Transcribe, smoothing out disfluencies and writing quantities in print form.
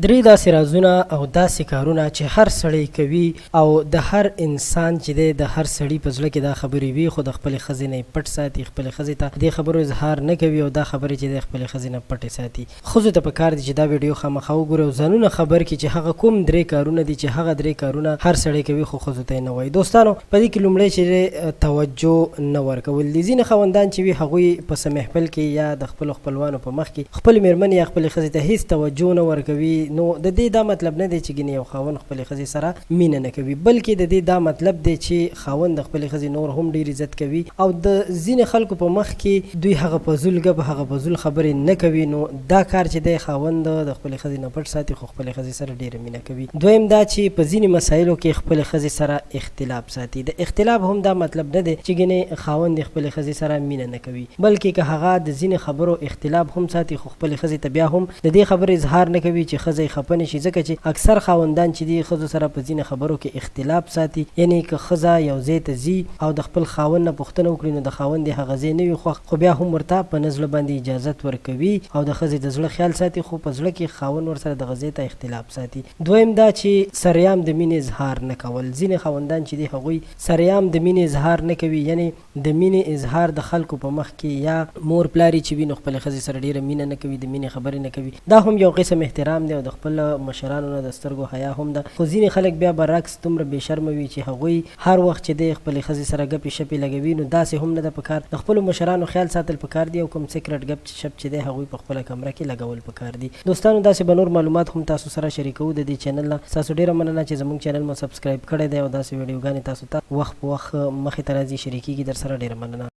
درې داسې رازونه او داسې کارونه چې هر سړی کوي او د هر انسان چې دی د هر سړي په زړه کې دا خبرې وي خو د خپلې ښځې نه یې پټ ساتي، خپلې ښځې ته دې خبرو اظهار نه کوي او دا خبرې چې دی خپلې ښځې نه پټې ساتي. ښځو ته پکار دي چې دا ویډیو خامخا وګوري او ځانونه خبر کړي چې هغه کوم درې کارونه دي چې هغه درې کارونه هر سړی کوي خو ښځو ته یې نه وایي. دوستانو په دې کې لومړی چې توجه نه ورکول دي. ځینې خاوندان چې وي هغوی په څه محفل کې یا د خپلو خپلوانو په مخ کې خپلې مېرمنې یا خپلې ښځې ته هېڅ توجه نه ورکوي. نو د دې دا مطلب نه دی چې ګینې یو خاوند خپلې ښځې سره مینه نه کوي، بلکې د دې دا مطلب دی چې خاوند د خپلې ښځې نور هم ډېر عزت کوي او د ځینې خلکو په مخ کې دوی هغه فضول ګپ هغه فضول خبرې نه کوي. نو دا کار چې دی خاوند د خپلې ښځې نه پټ ساتي خو خپلې ښځې سره ډېره مینه کوي. دویم دا چې په ځینې مسایلو کې خپلې ښځې سره اختلاف ساتي. د اختلاف هم دا مطلب نه دی چې ګینې خاوند د خپلې ښځې سره مینه نه کوي، بلکې که هغه د ځینې خبرو اختلاف هم ساتي خو خپلې ښځې ته بیا هم د دې خبرې اظهار نه کوي چې ښځه یې خفه نه شي. ځکه چې اکثر خاوندان چې دي ښځو سره په ځینې خبرو کې اختلاف ساتي، یعنې که ښځه یو ځای ته ځي او د خپل خاوند نه پوښتنه وکړي نو د خاوند یې هغه ځای نه وي خوښ خو بیا هم ورته په نه زړه باندې اجازت ورکوي او د ښځې د زړه خیال ساتي خو په زړه کې خاوند ورسره دغه ځای ته اختلاف ساتي. دویم دا چې سریام د مینې اظهار نه کول. ځینې خاوندان چې دي هغوی سریام د مینې اظهار نه کوي، یعنې د مینې اظهار د خلکو په مخ کې یا مور پلار چې وي نو خپلې ښځې سره ډېره مینه نه کوي، د مینې خبرې نه کوي. دا هم یو قسم احترام دی او د خپل مشرانو نه د سترګو حیا هم ده. خو ځینې خلک بیا برعکس دومره بې شرمه وي چې هغوی هر وخت چې دی خپلې ښځې سره ګپې شپې لګوي. نو داسې هم نه ده پکار. د خپلو مشرانو خیال ساتل پکار دي او کوم سیکرټ ګپ شپ چې دی هغوی په خپله کمره کې لګول پکار دي. دوستانو داسې به نور معلومات هم تاسو سره شریکوو د دې چینل نه. تاسو ډېره مننه چې زموږ چینل مو سبسکرایب کړی دی او داسې ویډیوګانې تاسو ته وخت په وخت مخې ته راځي شریکېږي. در سره ډېره مننه.